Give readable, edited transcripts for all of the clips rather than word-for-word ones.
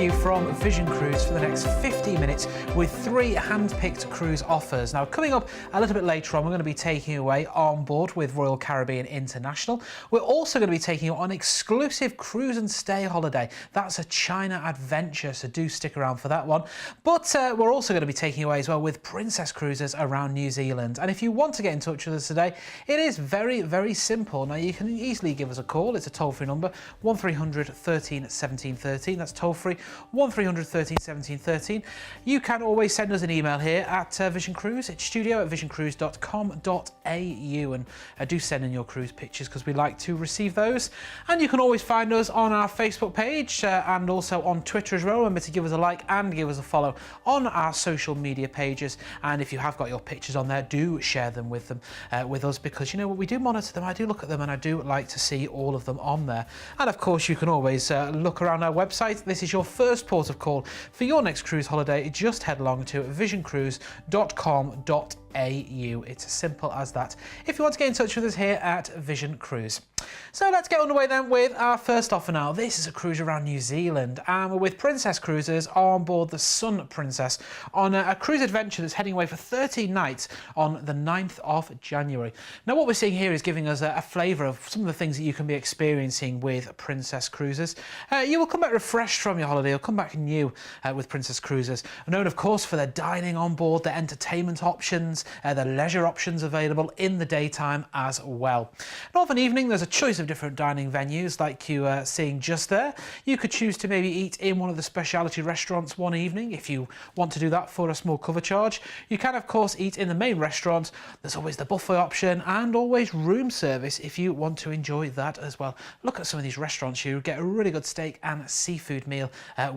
you from Vision Cruise for the next 15 minutes with 3 hand-picked cruise offers. Now, coming up a little bit later on, we're going to be taking you away on board with Royal Caribbean International. We're also going to be taking you on an exclusive cruise and stay holiday. That's a China adventure, so do stick around for that one. But we're also going to be taking you away as well with Princess Cruises around New Zealand. And if you want to get in touch with us today, it is very, very simple. Now, you can easily give us a call. It's a toll-free number, 1300 13 17 13. That's toll-free, 1300 13 17 13. You can always send us an email here at Vision Cruise. It's studio@visioncruise.com.au, and do send in your cruise pictures because we like to receive those. And you can always find us on our Facebook page and also on Twitter as well. Remember to give us a like and give us a follow on our social media pages. And if you have got your pictures on there, do share them with us, because you know what, we do monitor them. I do look at them and I do like to see all of them on there. And of course, you can always look around our website. This is your first port of call for your next cruise holiday. Just head along to visioncruise.com.au. It's as simple as that if you want to get in touch with us here at Vision Cruise. So let's get underway then with our first offer now. This is a cruise around New Zealand, and we're with Princess Cruises on board the Sun Princess on a cruise adventure that's heading away for 13 nights on the 9th of January. Now, what we're seeing here is giving us a flavour of some of the things that you can be experiencing with Princess Cruises. You will come back refreshed from your holiday. You'll come back new with Princess Cruises, known of course for their dining on board, their entertainment options, their leisure options available in the daytime as well. And of an evening, there's a choice of different dining venues like you are seeing just there. You could choose to maybe eat in one of the specialty restaurants one evening if you want to do that for a small cover charge. You can of course eat in the main restaurant. There's always the buffet option and always room service if you want to enjoy that as well. Look at some of these restaurants. You get a really good steak and seafood meal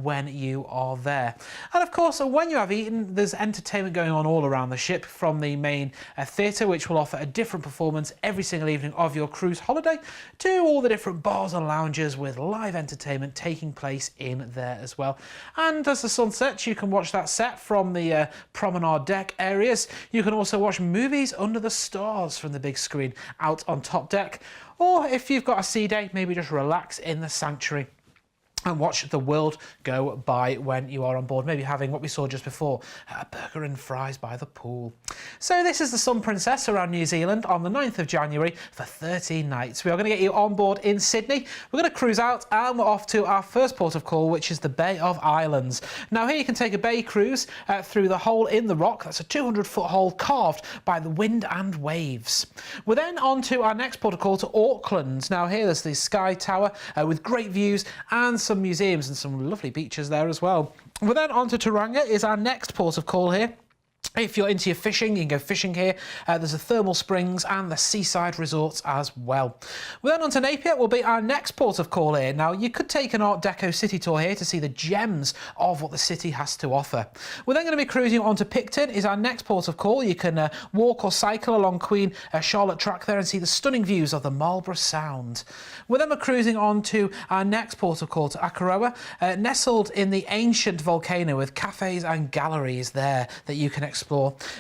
when you are there. And of course, when you have eaten, there's entertainment going on all around the ship, from the main theatre, which will offer a different performance every single evening of your cruise holiday, to all the different bars and lounges with live entertainment taking place in there as well. And as the sun sets, you can watch that set from the promenade deck areas. You can also watch movies under the stars from the big screen out on top deck. Or if you've got a sea day, maybe just relax in the sanctuary and watch the world go by when you are on board, maybe having what we saw just before, a burger and fries by the pool. So this is the Sun Princess around New Zealand on the 9th of January for 13 nights. We are going to get you on board in Sydney. We're going to cruise out and we're off to our first port of call, which is the Bay of Islands. Now here you can take a bay cruise through the hole in the rock. That's a 200-foot hole carved by the wind and waves. We're then on to our next port of call, to Auckland. Now here there's the Sky Tower with great views and some museums and some lovely beaches there as well. We're then on to Tauranga is our next port of call here. If you're into your fishing, you can go fishing here. There's the thermal springs and the seaside resorts as well. We're then on to Napier, will be our next port of call here. Now, you could take an Art Deco city tour here to see the gems of what the city has to offer. We're then going to be cruising on to Picton, is our next port of call. You can walk or cycle along Queen Charlotte Track there and see the stunning views of the Marlborough Sound. We're then cruising on to our next port of call, to Akaroa, nestled in the ancient volcano with cafes and galleries there that you can explore.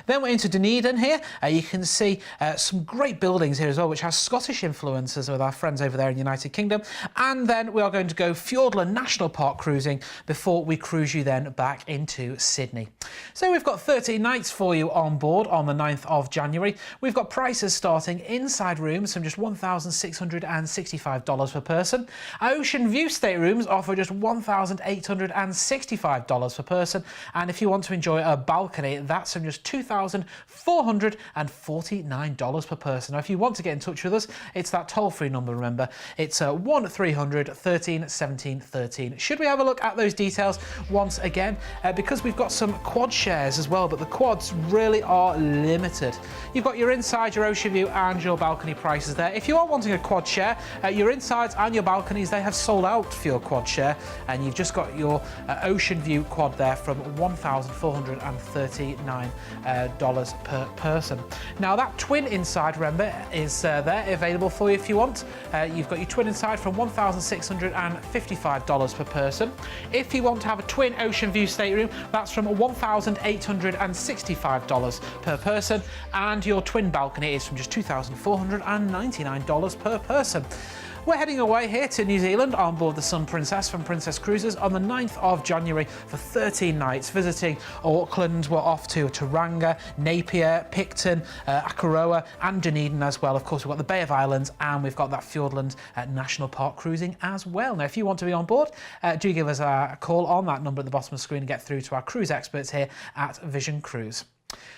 Then we're into Dunedin here. You can see some great buildings here as well, which has Scottish influences with our friends over there in the United Kingdom. And then we are going to go Fiordland National Park cruising before we cruise you then back into Sydney. So we've got 13 nights for you on board on the 9th of January. We've got prices starting inside rooms from just $1,665 per person. Ocean View staterooms offer just $1,865 per person. And if you want to enjoy a balcony, that's from just $2,449 per person. Now, if you want to get in touch with us, it's that toll-free number, remember. It's 1300 13 17 13. Should we have a look at those details once again? Because we've got some quad shares as well, but the quads really are limited. You've got your inside, your ocean view and your balcony prices there. If you are wanting a quad share, your insides and your balconies, they have sold out for your quad share, and you've just got your ocean view quad there from $1,439 per person. Now that twin inside, remember, is there available for you if you want. You've got your twin inside from $1,655 per person. If you want to have a twin ocean view stateroom, that's from $1,865 per person, and your twin balcony is from just $2,499 per person. We're heading away here to New Zealand on board the Sun Princess from Princess Cruises on the 9th of January for 13 nights, visiting Auckland. We're off to Tauranga, Napier, Picton, Akaroa and Dunedin as well. Of course, we've got the Bay of Islands and we've got that Fiordland National Park cruising as well. Now, if you want to be on board, do give us a call on that number at the bottom of the screen and get through to our cruise experts here at Vision Cruise.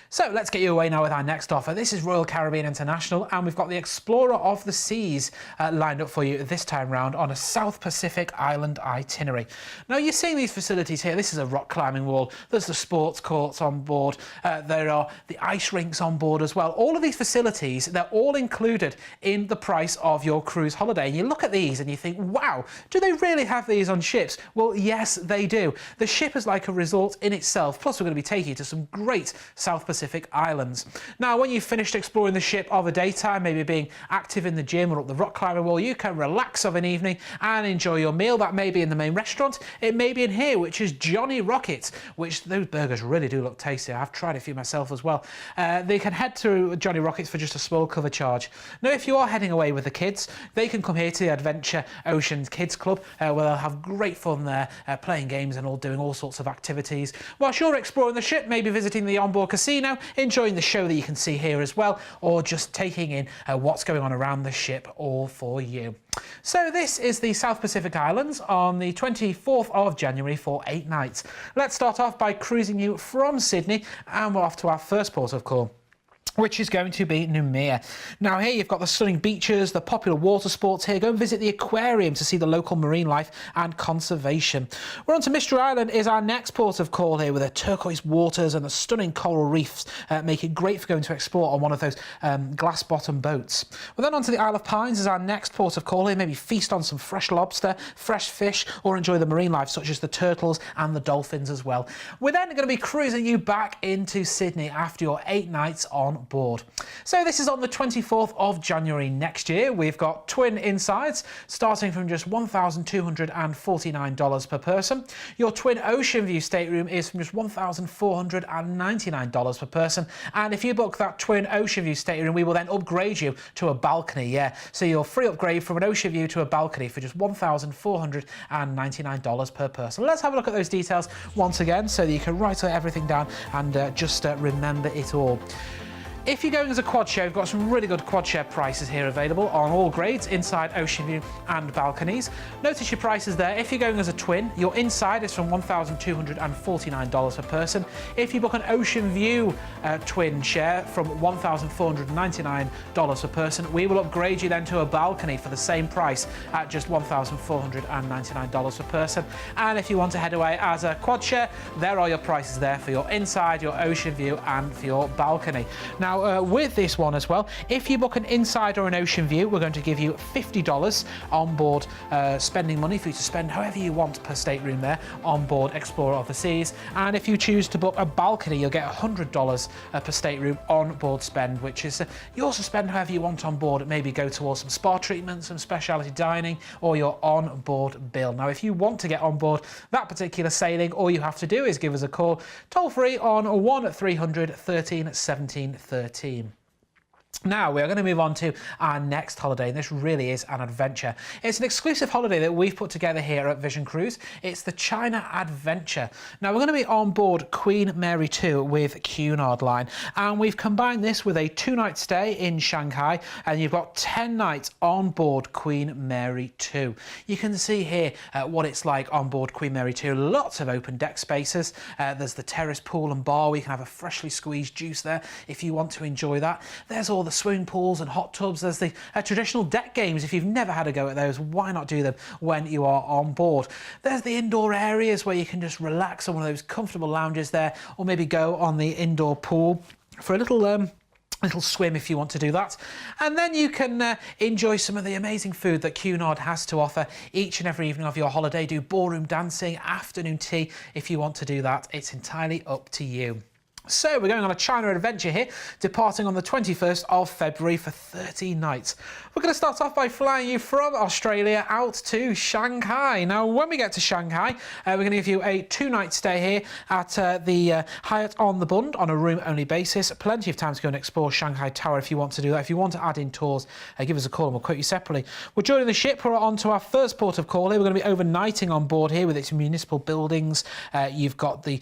So let's get you away now with our next offer. This is Royal Caribbean International, and we've got the Explorer of the Seas lined up for you this time round on a South Pacific island itinerary. Now, you're seeing these facilities here. This is a rock climbing wall. There's the sports courts on board. There are the ice rinks on board as well. All of these facilities, they're all included in the price of your cruise holiday. And you look at these and you think, wow, do they really have these on ships? Well, yes, they do. The ship is like a resort in itself. Plus, we're going to be taking you to some great South Pacific islands. Now, when you've finished exploring the ship of a daytime, maybe being active in the gym or up the rock climbing wall, you can relax of an evening and enjoy your meal. That may be in the main restaurant. It may be in here, which is Johnny Rockets, which those burgers really do look tasty. I've tried a few myself as well. They can head to Johnny Rockets for just a small cover charge. Now, if you are heading away with the kids, they can come here to the Adventure Ocean Kids Club, where they'll have great fun there, playing games and doing all sorts of activities. Whilst you're exploring the ship, maybe visiting the onboard casino, enjoying the show that you can see here as well, or just taking in what's going on around the ship, all for you. So this is the South Pacific Islands on the 24th of January for 8 nights. Let's start off by cruising you from Sydney, and we're off to our first port of call, which is going to be Noumea. Now, here you've got the stunning beaches, the popular water sports here. Go and visit the aquarium to see the local marine life and conservation. We're on to Mystery Island is our next port of call here, with the turquoise waters and the stunning coral reefs make it great for going to explore on one of those glass bottom boats. We're then on to the Isle of Pines as our next port of call here. Maybe feast on some fresh lobster, fresh fish, or enjoy the marine life such as the turtles and the dolphins as well. We're then going to be cruising you back into Sydney after your 8 nights on board. So this is on the 24th of January next year. We've got twin insides starting from just $1,249 per person. Your twin ocean view stateroom is from just $1,499 per person. And if you book that twin ocean view stateroom, we will then upgrade you to a balcony. Yeah, so you'll free upgrade from an ocean view to a balcony for just $1,499 per person. Let's have a look at those details once again so that you can write everything down and just remember it all. If you're going as a quad share, we've got some really good quad share prices here available on all grades, inside, ocean view and balconies. Notice your prices there. If you're going as a twin, your inside is from $1,249 per person. If you book an ocean view twin share from $1,499 per person, we will upgrade you then to a balcony for the same price at just $1,499 per person. And if you want to head away as a quad share, there are your prices there for your inside, your ocean view and for your balcony. Now, with this one as well, if you book an inside or an ocean view, we're going to give you $50 on board spending money for you to spend however you want per stateroom there on board Explorer of the Seas. And if you choose to book a balcony, you'll get $100 per stateroom on board spend, which is you also spend however you want on board. It maybe go towards some spa treatments, some specialty dining, or your on board bill. Now, if you want to get on board that particular sailing, all you have to do is give us a call toll free on 1300 13 17 13. Now, we're going to move on to our next holiday, and this really is an adventure. It's an exclusive holiday that we've put together here at Vision Cruise. It's the China Adventure. Now, we're going to be on board Queen Mary 2 with Cunard Line, and we've combined this with a 2-night stay in Shanghai, and you've got 10 nights on board Queen Mary 2. You can see here what it's like on board Queen Mary 2. Lots of open deck spaces. There's the terrace pool and bar where you can have a freshly squeezed juice there if you want to enjoy that. There's all the swimming pools and hot tubs. There's the traditional deck games. If you've never had a go at those, why not do them when you are on board? There's the indoor areas where you can just relax on one of those comfortable lounges there, or maybe go on the indoor pool for a little swim if you want to do that. And then you can enjoy some of the amazing food that Cunard has to offer each and every evening of your holiday. Do ballroom dancing, afternoon tea if you want to do that. It's entirely up to you. So we're going on a China adventure here, departing on the 21st of February for 30 nights. We're going to start off by flying you from Australia out to Shanghai. Now, when we get to Shanghai, we're going to give you a 2-night stay here at the Hyatt on the Bund on a room-only basis. Plenty of time to go and explore Shanghai Tower if you want to do that. If you want to add in tours, give us a call and we'll quote you separately. We're joining the ship. We're on to our first port of call here. We're going to be overnighting on board here with its municipal buildings. You've got the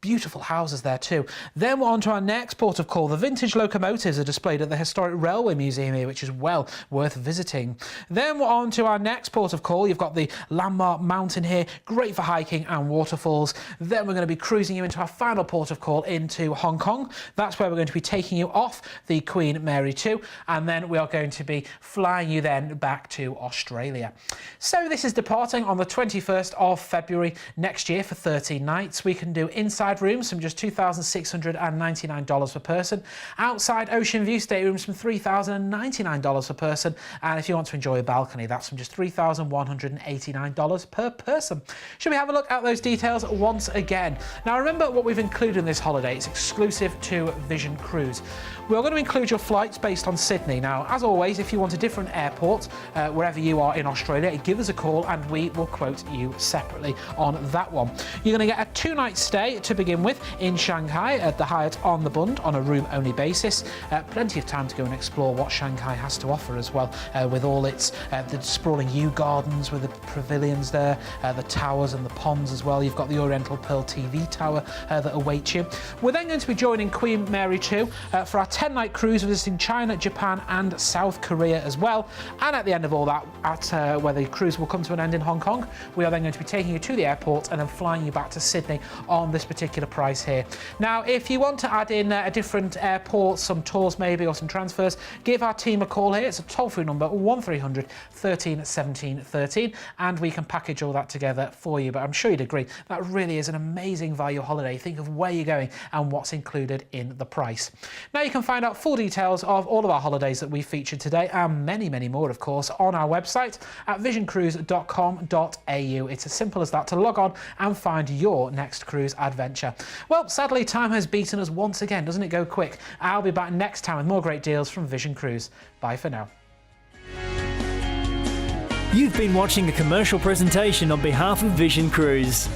beautiful houses there too. Then we're on to our next port of call. The vintage locomotives are displayed at the Historic Railway Museum here, which is well worth visiting. Then we're on to our next port of call. You've got the landmark mountain here, great for hiking and waterfalls. Then we're going to be cruising you into our final port of call into Hong Kong. That's where we're going to be taking you off the Queen Mary 2, and then we are going to be flying you then back to Australia. So this is departing on the 21st of February next year for 13 nights. We can do inside rooms from just $2,699 per person. Outside ocean view staterooms from $3,099 per person. And if you want to enjoy a balcony, that's from just $3,189 per person. Should we have a look at those details once again? Now remember what we've included in this holiday. It's exclusive to Vision Cruise. We're going to include your flights based on Sydney. Now, as always, if you want a different airport, wherever you are in Australia, give us a call and we will quote you separately on that one. You're going to get a 2-night stay to begin with in Shanghai at the Hyatt on the Bund on a room-only basis. Plenty of time to go and explore what Shanghai has to offer as well, with all its the sprawling yew gardens with the pavilions there, the towers and the ponds as well. You've got the Oriental Pearl TV tower that awaits you. We're then going to be joining Queen Mary 2 for our 10-night cruise visiting China, Japan and South Korea as well. And at the end of all that, at where the cruise will come to an end in Hong Kong, we are then going to be taking you to the airport and then flying you back to Sydney on this particular price here. Now, if you want to add in a different airport, some tours maybe, or some transfers, give our team a call here. It's a toll-free number, 1300 13 17 13, and we can package all that together for you. But I'm sure you'd agree that really is an amazing value holiday. Think of where you're going and what's included in the price. Now you can find out full details of all of our holidays that we featured today, and many, many more, of course, on our website at visioncruise.com.au. It's as simple as that to log on and find your next cruise adventure. Well, sadly, time has beaten us once again. Doesn't it go quick? I'll be back next time with more great deals from Vision Cruise. Bye for now. You've been watching a commercial presentation on behalf of Vision Cruise.